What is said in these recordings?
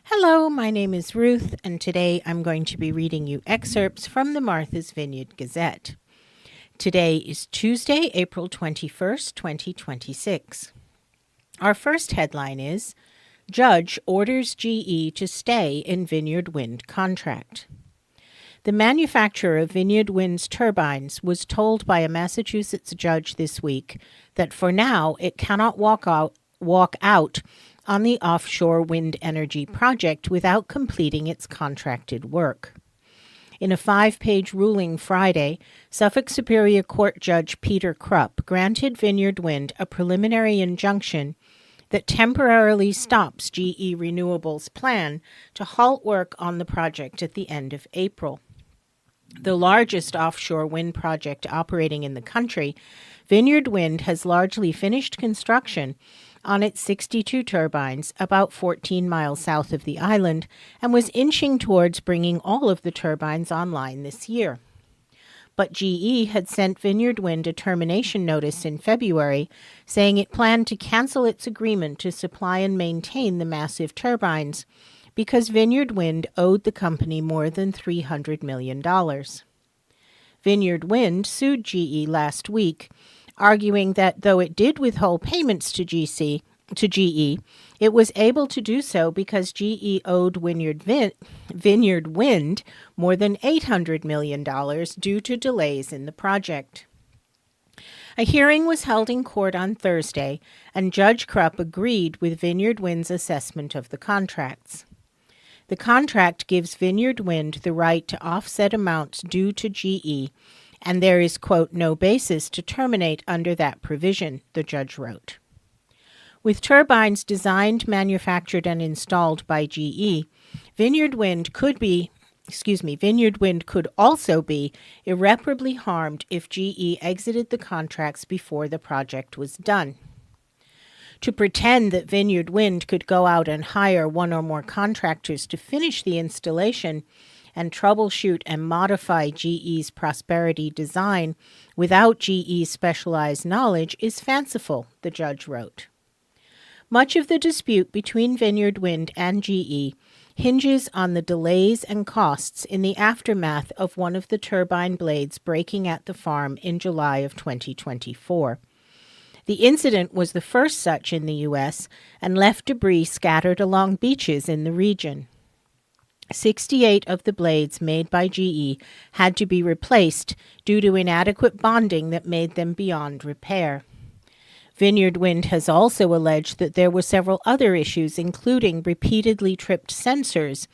Hello, my name is Ruth, and today I'm going to be reading you excerpts from the Martha's Vineyard Gazette. Today is Tuesday, April 21st, 2026. Our first headline is, Judge Orders GE to Stay in Vineyard Wind Contract. The manufacturer of Vineyard Wind's turbines was told by a Massachusetts judge this week that for now it cannot walk out on the offshore wind energy project without completing its contracted work. In a 5-page ruling Friday, Suffolk Superior Court Judge Peter Krupp granted Vineyard Wind a preliminary injunction that temporarily stops GE Renewables' plan to halt work on the project at the end of April. The largest offshore wind project operating in the country, Vineyard Wind has largely finished construction on its 62 turbines about 14 miles south of the island and was inching towards bringing all of the turbines online this year. But GE had sent Vineyard Wind a termination notice in February, saying it planned to cancel its agreement to supply and maintain the massive turbines because Vineyard Wind owed the company more than $300 million. Vineyard Wind sued GE last week, arguing that though it did withhold payments to GE, it was able to do so because GE owed Vineyard Wind more than $800 million due to delays in the project. A hearing was held in court on Thursday, and Judge Krupp agreed with Vineyard Wind's assessment of the contracts. The contract gives Vineyard Wind the right to offset amounts due to GE, and there is, quote, no basis to terminate under that provision, the judge wrote. With turbines designed, manufactured, and installed by GE, Vineyard Wind could also be irreparably harmed if GE exited the contracts before the project was done. To pretend that Vineyard Wind could go out and hire one or more contractors to finish the installation and troubleshoot and modify GE's prosperity design without GE's specialized knowledge is fanciful, the judge wrote. Much of the dispute between Vineyard Wind and GE hinges on the delays and costs in the aftermath of one of the turbine blades breaking at the farm in July of 2024. The incident was the first such in the U.S. and left debris scattered along beaches in the region. 68 of the blades made by GE had to be replaced due to inadequate bonding that made them beyond repair. Vineyard Wind has also alleged that there were several other issues, including repeatedly tripped sensors,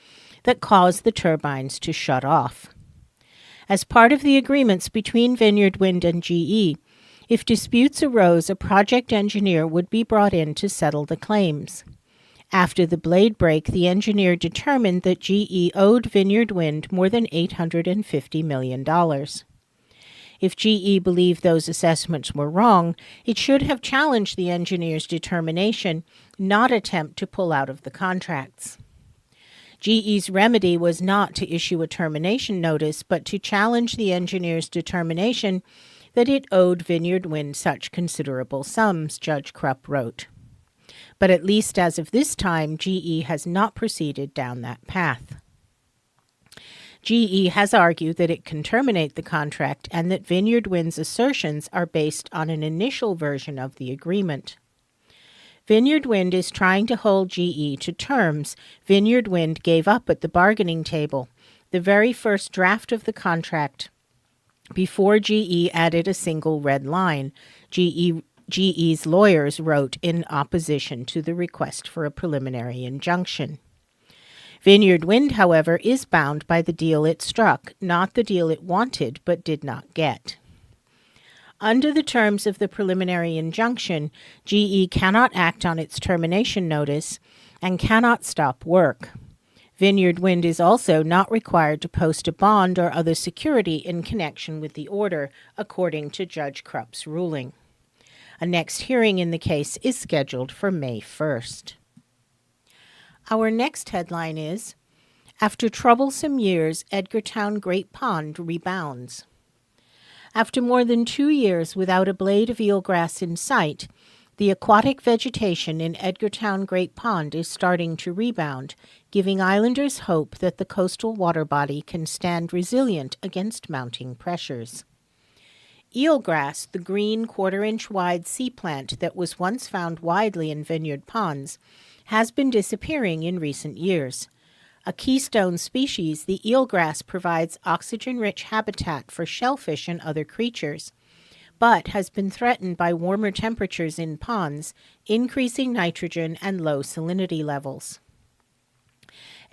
that caused the turbines to shut off. As part of the agreements between Vineyard Wind and GE, if disputes arose, a project engineer would be brought in to settle the claims. After the blade break, the engineer determined that GE owed Vineyard Wind more than $850 million. If GE believed those assessments were wrong, it should have challenged the engineer's determination, not attempt to pull out of the contracts. GE's remedy was not to issue a termination notice, but to challenge the engineer's determination that it owed Vineyard Wind such considerable sums, Judge Krupp wrote. But at least as of this time, GE has not proceeded down that path. GE has argued that it can terminate the contract and that Vineyard Wind's assertions are based on an initial version of the agreement. Vineyard Wind is trying to hold GE to terms Vineyard Wind gave up at the bargaining table, the very first draft of the contract, before GE added a single red line, GE's lawyers wrote in opposition to the request for a preliminary injunction. Vineyard Wind, however, is bound by the deal it struck, not the deal it wanted but did not get. Under the terms of the preliminary injunction, GE cannot act on its termination notice and cannot stop work. Vineyard Wind is also not required to post a bond or other security in connection with the order, according to Judge Krupp's ruling. A next hearing in the case is scheduled for May 1st. Our next headline is, After Troublesome Years, Edgartown Great Pond Rebounds. After more than 2 years without a blade of eelgrass in sight, The aquatic vegetation in Edgartown Great Pond is starting to rebound, giving islanders hope that the coastal water body can stand resilient against mounting pressures. Eelgrass, the green quarter-inch wide sea plant that was once found widely in Vineyard ponds, has been disappearing in recent years. A keystone species, the eelgrass provides oxygen-rich habitat for shellfish and other creatures, but has been threatened by warmer temperatures in ponds, increasing nitrogen and low salinity levels.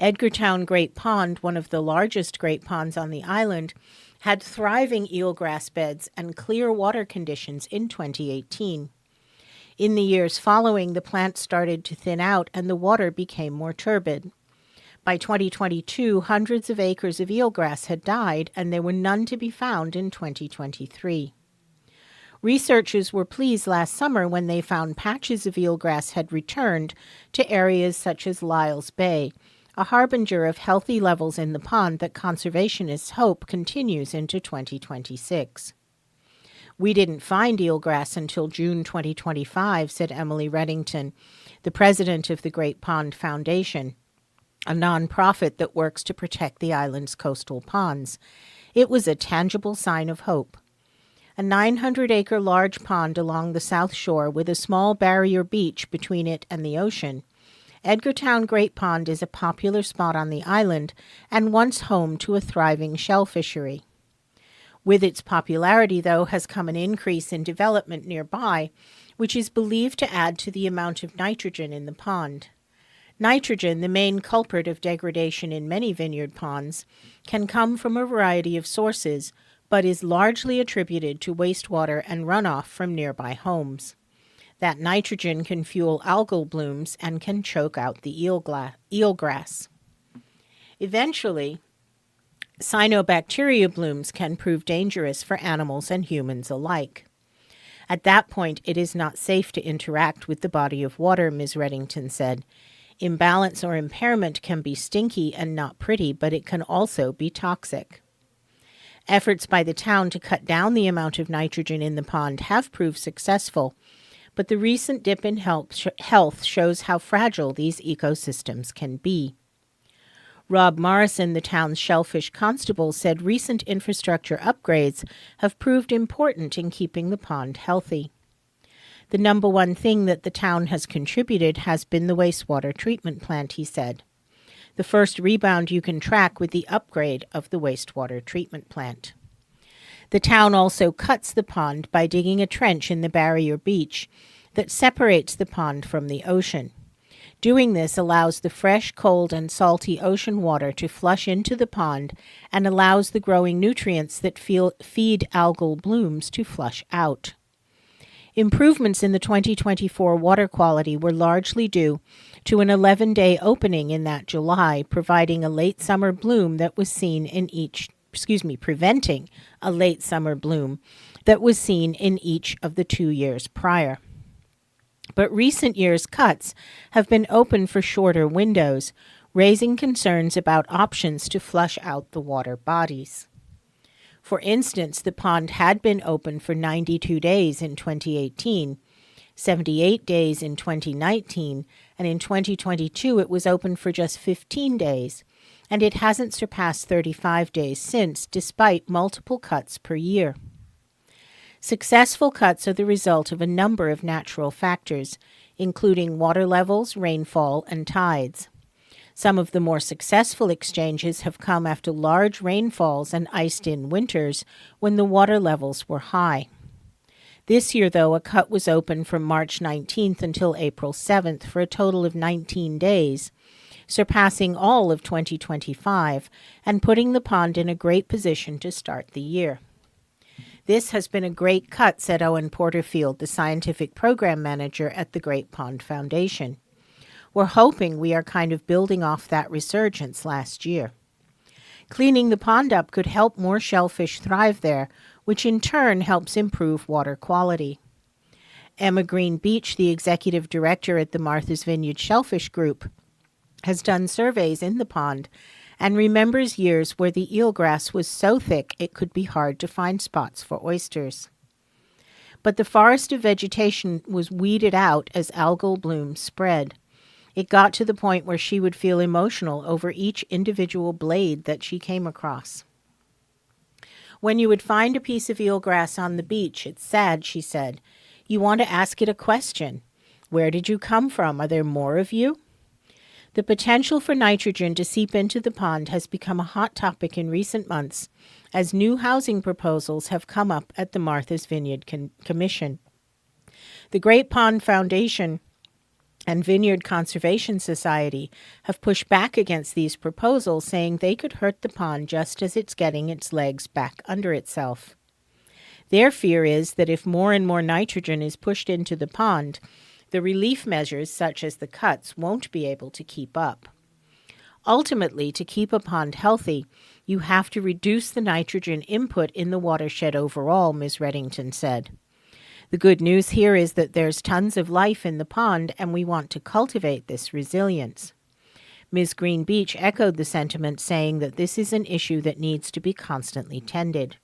Edgartown Great Pond, one of the largest great ponds on the island, had thriving eelgrass beds and clear water conditions in 2018. In the years following, the plant started to thin out and the water became more turbid. By 2022, hundreds of acres of eelgrass had died, and there were none to be found in 2023. Researchers were pleased last summer when they found patches of eelgrass had returned to areas such as Lyles Bay, a harbinger of healthy levels in the pond that conservationists hope continues into 2026. "We didn't find eelgrass until June 2025, said Emily Reddington, the president of the Great Pond Foundation, a nonprofit that works to protect the island's coastal ponds. It was a tangible sign of hope. A 900-acre large pond along the south shore with a small barrier beach between it and the ocean, Edgartown Great Pond is a popular spot on the island and once home to a thriving shell fishery. With its popularity, though, has come an increase in development nearby, which is believed to add to the amount of nitrogen in the pond. Nitrogen, the main culprit of degradation in many vineyard ponds, can come from a variety of sources, but is largely attributed to wastewater and runoff from nearby homes. That nitrogen can fuel algal blooms and can choke out the eelgrass. Eventually, cyanobacteria blooms can prove dangerous for animals and humans alike. At that point, it is not safe to interact with the body of water, Ms. Reddington said. Imbalance or impairment can be stinky and not pretty, but it can also be toxic. Efforts by the town to cut down the amount of nitrogen in the pond have proved successful, but the recent dip in health shows how fragile these ecosystems can be. Rob Morrison, the town's shellfish constable, said recent infrastructure upgrades have proved important in keeping the pond healthy. The number one thing that the town has contributed has been the wastewater treatment plant, he said. The first rebound you can track with the upgrade of the wastewater treatment plant. The town also cuts the pond by digging a trench in the barrier beach that separates the pond from the ocean. Doing this allows the fresh, cold, and salty ocean water to flush into the pond and allows the growing nutrients that feed algal blooms to flush out. Improvements in the 2024 water quality were largely due to an 11-day opening in that July, providing a late summer bloom that was seen in preventing a late summer bloom that was seen in each of the 2 years prior. But recent years' cuts have been open for shorter windows, raising concerns about options to flush out the water bodies. For instance, the pond had been open for 92 days in 2018, 78 days in 2019, and in 2022 it was open for just 15 days, and it hasn't surpassed 35 days since, despite multiple cuts per year. Successful cuts are the result of a number of natural factors, including water levels, rainfall, and tides. Some of the more successful exchanges have come after large rainfalls and iced-in winters when the water levels were high. This year, though, a cut was open from March 19th until April 7th for a total of 19 days, surpassing all of 2025 and putting the pond in a great position to start the year. This has been a great cut, said Owen Porterfield, the scientific program manager at the Great Pond Foundation. We're hoping we are kind of building off that resurgence last year. Cleaning the pond up could help more shellfish thrive there, which in turn helps improve water quality. Emma Green Beach, the executive director at the Martha's Vineyard Shellfish Group, has done surveys in the pond and remembers years where the eelgrass was so thick it could be hard to find spots for oysters. but the forest of vegetation was weeded out as algal blooms spread. It got to the point where she would feel emotional over each individual blade that she came across. When you would find a piece of eelgrass on the beach, it's sad, she said. You want to ask it a question. Where did you come from? Are there more of you? The potential for nitrogen to seep into the pond has become a hot topic in recent months as new housing proposals have come up at the Martha's Vineyard Commission. The Great Pond Foundation and Vineyard Conservation Society have pushed back against these proposals, saying they could hurt the pond just as it's getting its legs back under itself. Their fear is that if more and more nitrogen is pushed into the pond, the relief measures, such as the cuts, won't be able to keep up. Ultimately, to keep a pond healthy, you have to reduce the nitrogen input in the watershed overall, Ms. Reddington said. The good news here is that there's tons of life in the pond, and we want to cultivate this resilience. Ms. Green Beach echoed the sentiment, saying that this is an issue that needs to be constantly tended.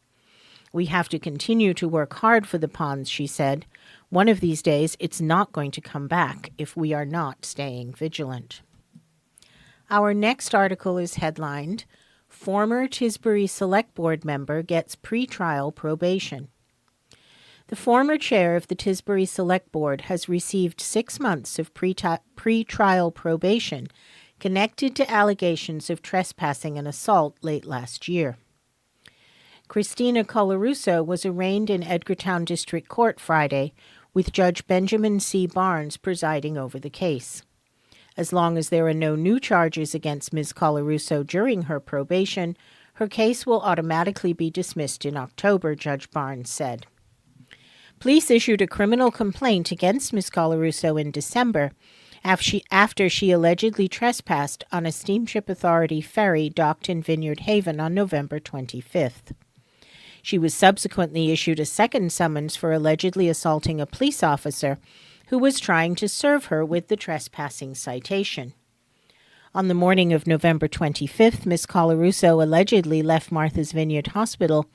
We have to continue to work hard for the ponds, she said. One of these days, it's not going to come back if we are not staying vigilant. Our next article is headlined, Former Tisbury Select Board Member Gets Pre-Trial Probation. The former chair of the Tisbury Select Board has received 6 months of pre-trial probation connected to allegations of trespassing and assault late last year. Christina Colarusso was arraigned in Edgartown District Court Friday, with Judge Benjamin C. Barnes presiding over the case. As long as there are no new charges against Ms. Colarusso during her probation, her case will automatically be dismissed in October, Judge Barnes said. Police issued a criminal complaint against Ms. Colarusso in December after she allegedly trespassed on a Steamship Authority ferry docked in Vineyard Haven on November 25th. She was subsequently issued a second summons for allegedly assaulting a police officer who was trying to serve her with the trespassing citation. On the morning of November 25th, Ms. Colarusso allegedly left Martha's Vineyard Hospital,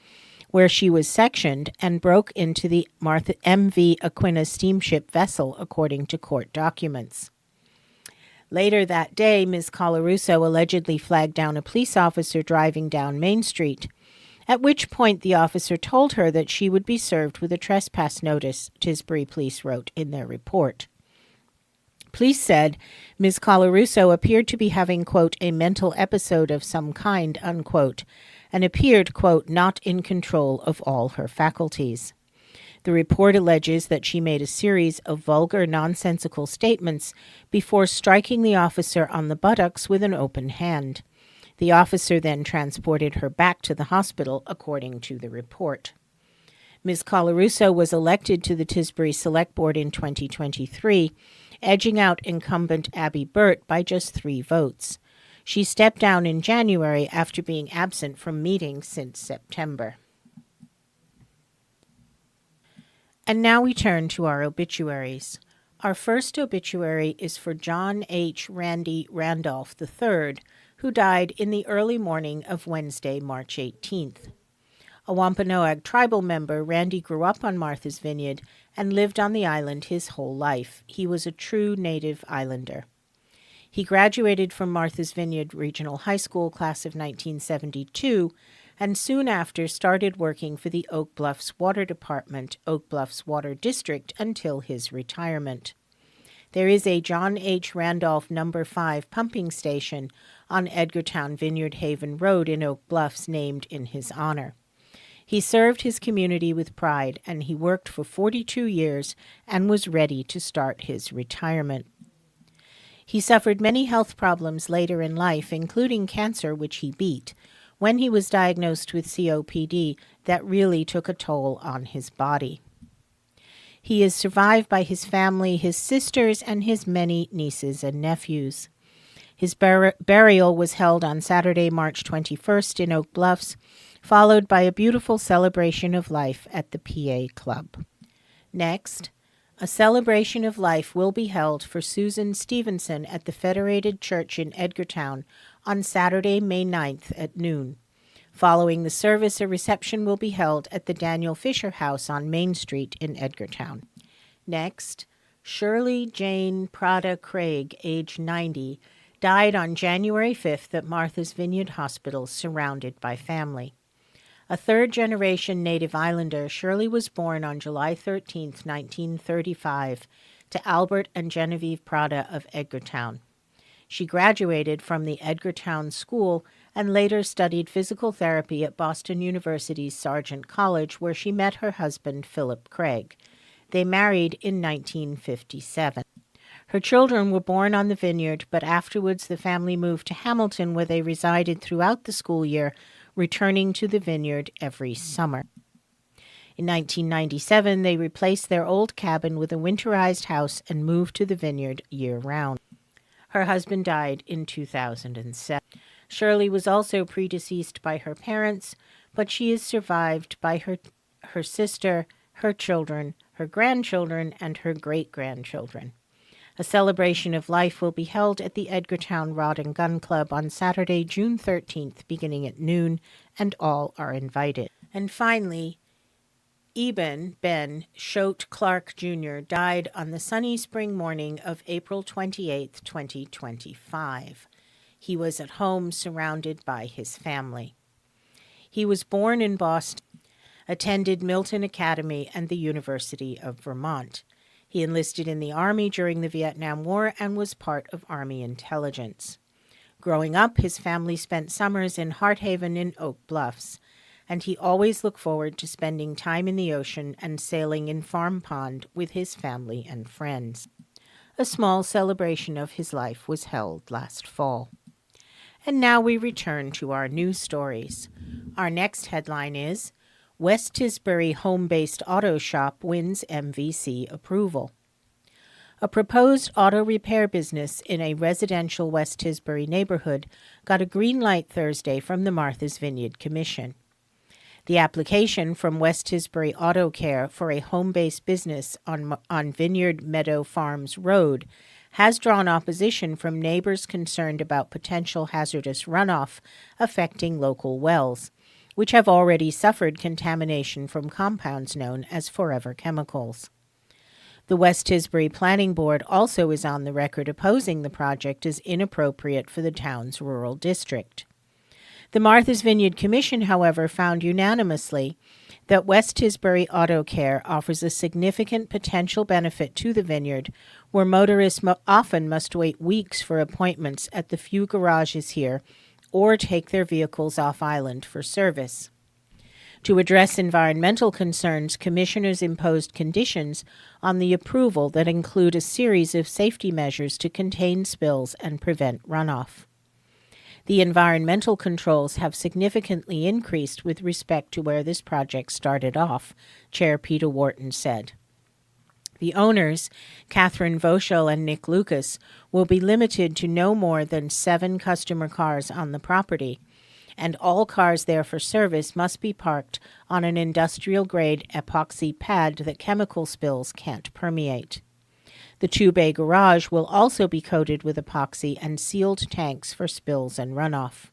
where she was sectioned, and broke into the MV Aquina steamship vessel, according to court documents. Later that day, Ms. Colarusso allegedly flagged down a police officer driving down Main Street, at which point the officer told her that she would be served with a trespass notice, Tisbury Police wrote in their report. Police said Ms. Colarusso appeared to be having, quote, a mental episode of some kind, unquote, and appeared, quote, not in control of all her faculties. The report alleges that she made a series of vulgar, nonsensical statements before striking the officer on the buttocks with an open hand. The officer then transported her back to the hospital, according to the report. Ms. Colarusso was elected to the Tisbury Select Board in 2023, edging out incumbent Abby Burt by just 3 votes. She stepped down in January after being absent from meetings since September. And now we turn to our obituaries. Our first obituary is for John H. Randy Randolph III, who died in the early morning of Wednesday, March 18th. A Wampanoag tribal member, Randy grew up on Martha's Vineyard and lived on the island his whole life. He was a true native islander. He graduated from Martha's Vineyard Regional High School class of 1972 and soon after started working for the Oak Bluffs Water Department, Oak Bluffs Water District, until his retirement. There is a John H. Randolph No. 5 pumping station on Edgartown Vineyard Haven Road in Oak Bluffs named in his honor. He served his community with pride, and he worked for 42 years and was ready to start his retirement. He suffered many health problems later in life, including cancer, which he beat. When he was diagnosed with COPD, that really took a toll on his body. He is survived by his family, his sisters, and his many nieces and nephews. His burial was held on Saturday, March 21st in Oak Bluffs, followed by a beautiful celebration of life at the PA Club. Next, a celebration of life will be held for Susan Stevenson at the Federated Church in Edgartown on Saturday, May 9th at noon. Following the service, a reception will be held at the Daniel Fisher House on Main Street in Edgartown. Next, Shirley Jane Prada Craig, age 90, died on January 5th at Martha's Vineyard Hospital, surrounded by family. A third-generation native islander, Shirley was born on July 13, 1935, to Albert and Genevieve Prada of Edgartown. She graduated from the Edgartown School and later studied physical therapy at Boston University's Sargent College, where she met her husband, Philip Craig. They married in 1957. Her children were born on the Vineyard, but afterwards the family moved to Hamilton, where they resided throughout the school year, returning to the Vineyard every summer. In 1997, they replaced their old cabin with a winterized house and moved to the Vineyard year-round. Her husband died in 2007. Shirley was also predeceased by her parents, but she is survived by her sister, her children, her grandchildren, and her great-grandchildren. A celebration of life will be held at the Edgartown Rod and Gun Club on Saturday, June 13th, beginning at noon, and all are invited. And finally, Eben Ben Choate Clark Jr. died on the sunny spring morning of April 28, 2025. He was at home surrounded by his family. He was born in Boston, attended Milton Academy and the University of Vermont. He enlisted in the Army during the Vietnam War and was part of Army intelligence. Growing up, his family spent summers in Hearthaven and Oak Bluffs, and he always looked forward to spending time in the ocean and sailing in Farm Pond with his family and friends. A small celebration of his life was held last fall. And now we return to our news stories. Our next headline is, West Tisbury home-based auto shop wins MVC approval. A proposed auto repair business in a residential West Tisbury neighborhood got a green light Thursday from the Martha's Vineyard Commission. The application from West Tisbury Auto Care for a home-based business on Vineyard Meadow Farms Road has drawn opposition from neighbors concerned about potential hazardous runoff affecting local wells, which have already suffered contamination from compounds known as forever chemicals. The West Tisbury Planning Board also is on the record opposing the project as inappropriate for the town's rural district. The Martha's Vineyard Commission, however, found unanimously that West Tisbury Auto Care offers a significant potential benefit to the vineyard, where motorists often must wait weeks for appointments at the few garages here or take their vehicles off-island for service. To address environmental concerns, commissioners imposed conditions on the approval that include a series of safety measures to contain spills and prevent runoff. The environmental controls have significantly increased with respect to where this project started off, Chair Peter Wharton said. The owners, Catherine Voschel and Nick Lucas, will be limited to no more than 7 customer cars on the property, and all cars there for service must be parked on an industrial-grade epoxy pad that chemical spills can't permeate. The 2-bay garage will also be coated with epoxy and sealed tanks for spills and runoff.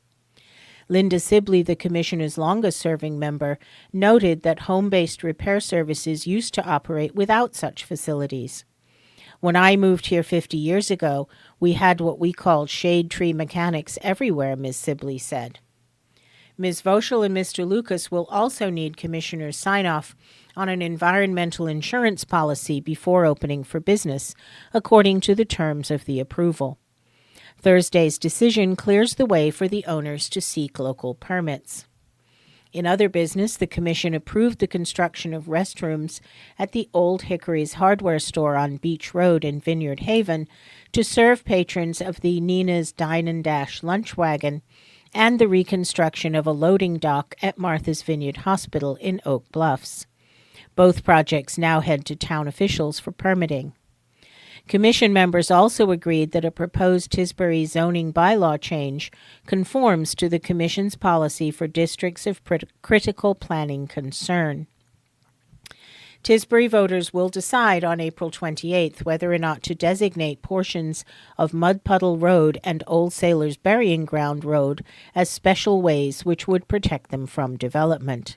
Linda Sibley, the Commissioner's longest-serving member, noted that home-based repair services used to operate without such facilities. When I moved here 50 years ago, we had what we called shade tree mechanics everywhere, Ms. Sibley said. Ms. Voschel and Mr. Lucas will also need Commissioner's sign-off on an environmental insurance policy before opening for business, according to the terms of the approval. Thursday's decision clears the way for the owners to seek local permits. In other business, the Commission approved the construction of restrooms at the Old Hickory's hardware store on Beach Road in Vineyard Haven to serve patrons of the Nina's Dine and Dash lunch wagon and the reconstruction of a loading dock at Martha's Vineyard Hospital in Oak Bluffs. Both projects now head to town officials for permitting. Commission members also agreed that a proposed Tisbury zoning bylaw change conforms to the Commission's policy for districts of critical planning concern. Tisbury voters will decide on April 28th whether or not to designate portions of Mud Puddle Road and Old Sailors Burying Ground Road as special ways which would protect them from development.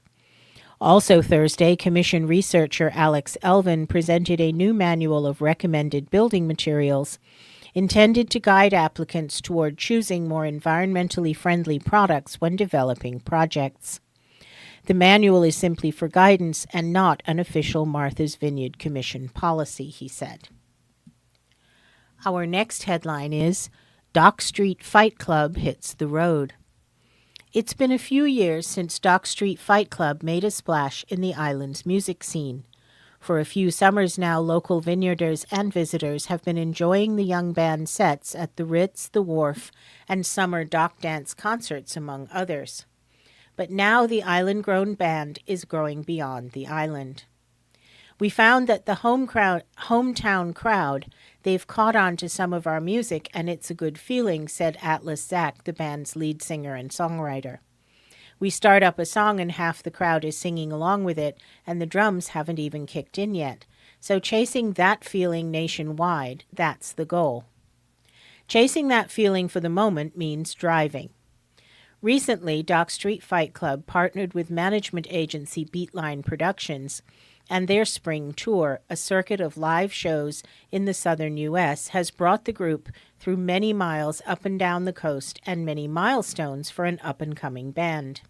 Also Thursday, Commission researcher Alex Elvin presented a new manual of recommended building materials intended to guide applicants toward choosing more environmentally friendly products when developing projects. The manual is simply for guidance and not an official Martha's Vineyard Commission policy, he said. Our next headline is Dock Street Fight Club hits the road. It's been a few years since Dock Street Fight Club made a splash in the island's music scene. For a few summers now, local vineyarders and visitors have been enjoying the young band sets at the Ritz, the Wharf, and summer dock dance concerts, among others. But now the island-grown band is growing beyond the island. We found that the hometown crowd, they've caught on to some of our music, and it's a good feeling, said Atlas Zach, the band's lead singer and songwriter. We start up a song and half the crowd is singing along with it, and the drums haven't even kicked in yet. So chasing that feeling nationwide, that's the goal. Chasing that feeling for the moment means driving. Recently, Dock Street Fight Club partnered with management agency Beatline Productions, and their spring tour, a circuit of live shows in the southern U.S., has brought the group through many miles up and down the coast and many milestones for an up-and-coming band.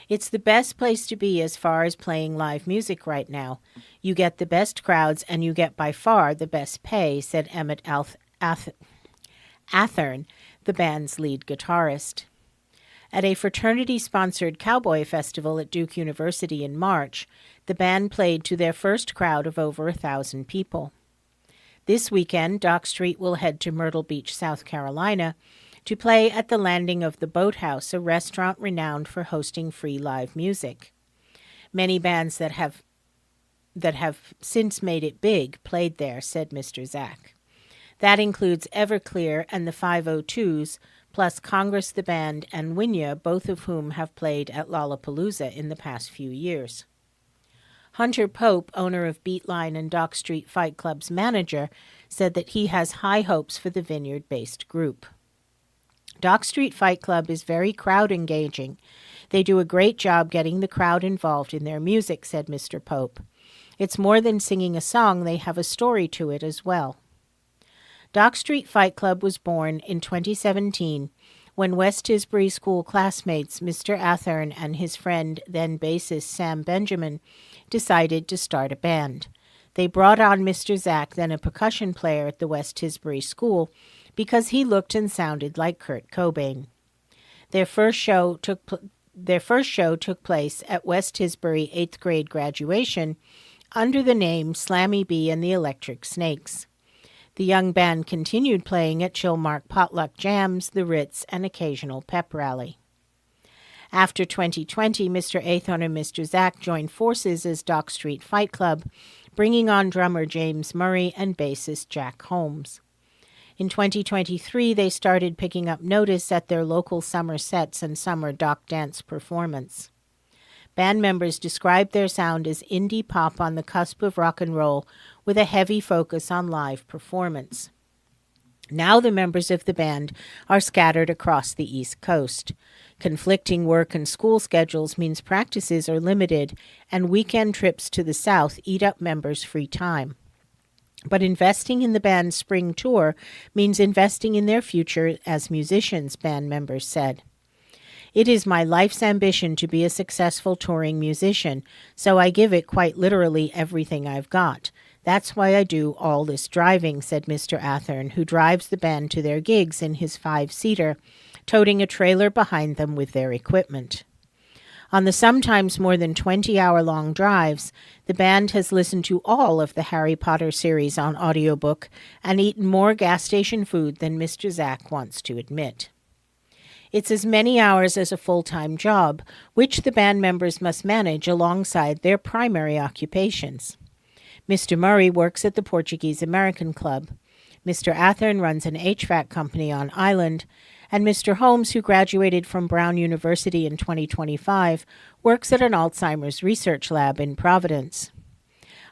It's the best place to be as far as playing live music right now. You get the best crowds and you get by far the best pay, said Emmett Athern, the band's lead guitarist. At a fraternity-sponsored cowboy festival at Duke University in March, the band played to their first crowd of over 1,000 people. This weekend, Dock Street will head to Myrtle Beach, South Carolina, to play at the Landing of the Boathouse, a restaurant renowned for hosting free live music. Many bands that have since made it big played there, said Mr. Zach. That includes Everclear and the 502s, plus Congress the Band and Vineyard, both of whom have played at Lollapalooza in the past few years. Hunter Pope, owner of Beatline and Dock Street Fight Club's manager, said that he has high hopes for the Vineyard-based group. Dock Street Fight Club is very crowd-engaging. They do a great job getting the crowd involved in their music, said Mr. Pope. It's more than singing a song, they have a story to it as well. Dock Street Fight Club was born in 2017 when West Tisbury School classmates Mr. Athern and his friend, then bassist Sam Benjamin, decided to start a band. They brought on Mr. Zach, then a percussion player at the West Tisbury School, because he looked and sounded like Kurt Cobain. Their first show took place at West Tisbury 8th grade graduation under the name Slammy B and the Electric Snakes. The young band continued playing at Chilmark potluck jams, the Ritz, and occasional pep rally. After 2020, Mr. Athon and Mr. Zach joined forces as Dock Street Fight Club, bringing on drummer James Murray and bassist Jack Holmes. In 2023, they started picking up notice at their local summer sets and summer dock dance performance. Band members described their sound as indie pop on the cusp of rock and roll with a heavy focus on live performance. Now the members of the band are scattered across the East Coast. Conflicting work and school schedules means practices are limited, and weekend trips to the South eat up members' free time. But investing in the band's spring tour means investing in their future as musicians, band members said. It is my life's ambition to be a successful touring musician, so I give it quite literally everything I've got. That's why I do all this driving, said Mr. Athern, who drives the band to their gigs in his 5-seater, toting a trailer behind them with their equipment. On the sometimes more than 20-hour-long drives, the band has listened to all of the Harry Potter series on audiobook and eaten more gas station food than Mr. Zach wants to admit. It's as many hours as a full-time job, which the band members must manage alongside their primary occupations. Mr. Murray works at the Portuguese American Club. Mr. Athern runs an HVAC company on island, and Mr. Holmes, who graduated from Brown University in 2025, works at an Alzheimer's research lab in Providence.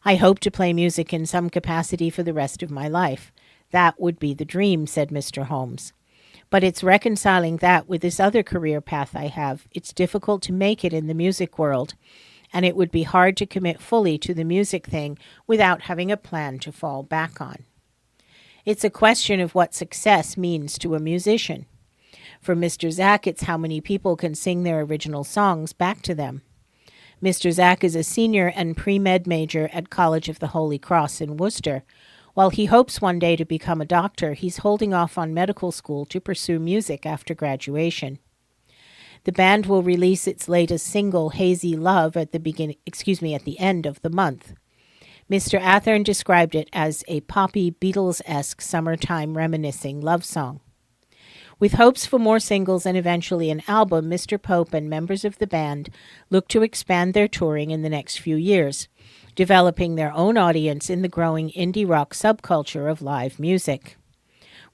I hope to play music in some capacity for the rest of my life. That would be the dream, said Mr. Holmes. But it's reconciling that with this other career path I have. It's difficult to make it in the music world, and it would be hard to commit fully to the music thing without having a plan to fall back on. It's a question of what success means to a musician. For Mr. Zach, it's how many people can sing their original songs back to them. Mr. Zach is a senior and pre-med major at College of the Holy Cross in Worcester. While he hopes one day to become a doctor, he's holding off on medical school to pursue music after graduation. The band will release its latest single, Hazy Love, at the end of the month. Mr. Athern described it as a poppy, Beatles-esque summertime reminiscing love song. With hopes for more singles and eventually an album, Mr. Pope and members of the band look to expand their touring in the next few years, developing their own audience in the growing indie rock subculture of live music.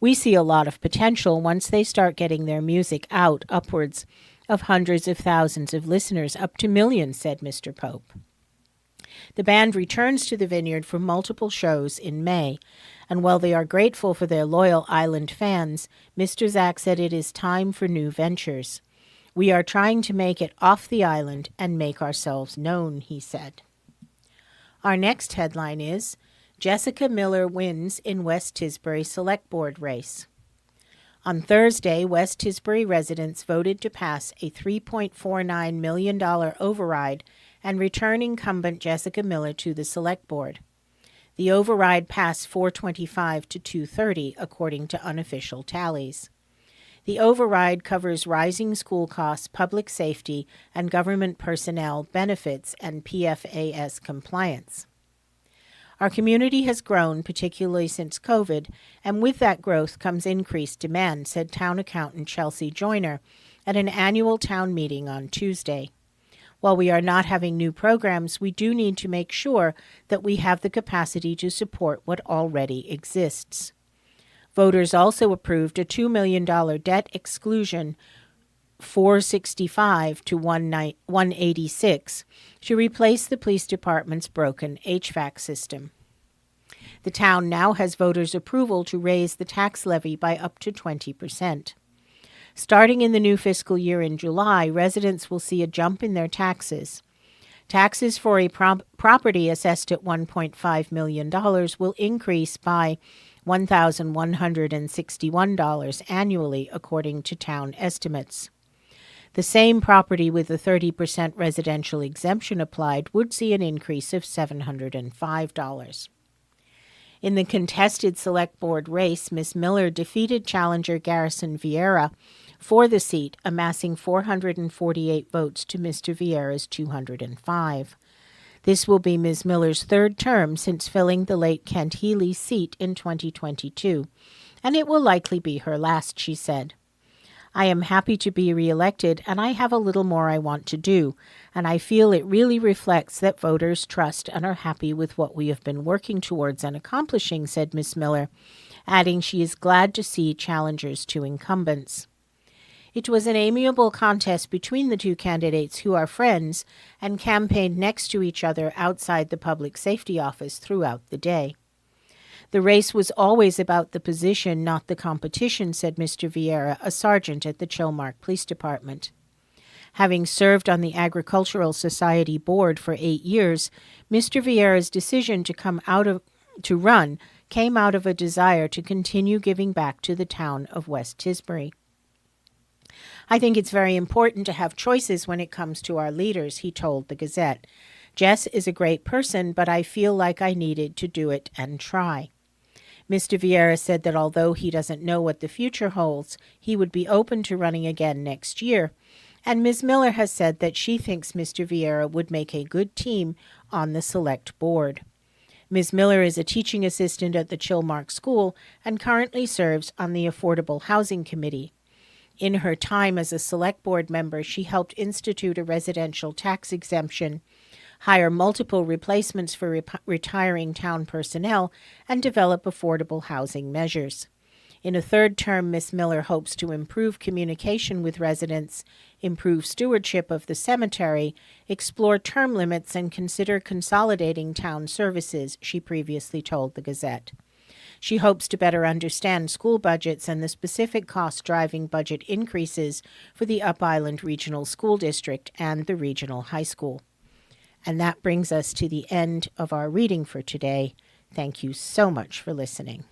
We see a lot of potential once they start getting their music out, upwards of hundreds of thousands of listeners, up to millions, said Mr. Pope. The band returns to the Vineyard for multiple shows in May, and while they are grateful for their loyal island fans, Mr. Zach said it is time for new ventures. We are trying to make it off the island and make ourselves known, he said. Our next headline is, Jessica Miller wins in West Tisbury Select Board race. On Thursday, West Tisbury residents voted to pass a $3.49 million override and return incumbent Jessica Miller to the Select Board. The override passed 425 to 230, according to unofficial tallies. The override covers rising school costs, public safety, and government personnel benefits and PFAS compliance. Our community has grown, particularly since COVID, and with that growth comes increased demand, said Town Accountant Chelsea Joyner at an annual town meeting on Tuesday. While we are not having new programs, we do need to make sure that we have the capacity to support what already exists. Voters also approved a $2 million debt exclusion, 465 to 186, to replace the police department's broken HVAC system. The town now has voters' approval to raise the tax levy by up to 20%. Starting in the new fiscal year in July, residents will see a jump in their taxes. Taxes for a property assessed at $1.5 million will increase by $1,161 annually, according to town estimates. The same property with the 30% residential exemption applied would see an increase of $705. In the contested Select Board race, Ms. Miller defeated challenger Garrison Vieira for the seat, amassing 448 votes to Mr. Vieira's 205. This will be Ms. Miller's third term since filling the late Kent Healy seat in 2022, and it will likely be her last, she said. I am happy to be reelected, and I have a little more I want to do, and I feel it really reflects that voters trust and are happy with what we have been working towards and accomplishing, said Ms. Miller, adding she is glad to see challengers to incumbents. It was an amiable contest between the two candidates who are friends and campaigned next to each other outside the public safety office throughout the day. The race was always about the position, not the competition, said Mr. Vieira, a sergeant at the Chilmark Police Department. Having served on the Agricultural Society Board for 8 years, Mr. Vieira's decision to run came out of a desire to continue giving back to the town of West Tisbury. I think it's very important to have choices when it comes to our leaders, he told the Gazette. Jess is a great person, but I feel like I needed to do it and try. Mr. Vieira said that although he doesn't know what the future holds, he would be open to running again next year. And Ms. Miller has said that she thinks Mr. Vieira would make a good team on the Select Board. Ms. Miller is a teaching assistant at the Chilmark School and currently serves on the Affordable Housing Committee. In her time as a Select Board member, she helped institute a residential tax exemption, hire multiple replacements for retiring town personnel, and develop affordable housing measures. In a third term, Ms. Miller hopes to improve communication with residents, improve stewardship of the cemetery, explore term limits, and consider consolidating town services, she previously told the Gazette. She hopes to better understand school budgets and the specific costs driving budget increases for the Up Island Regional School District and the regional high school. And that brings us to the end of our reading for today. Thank you so much for listening.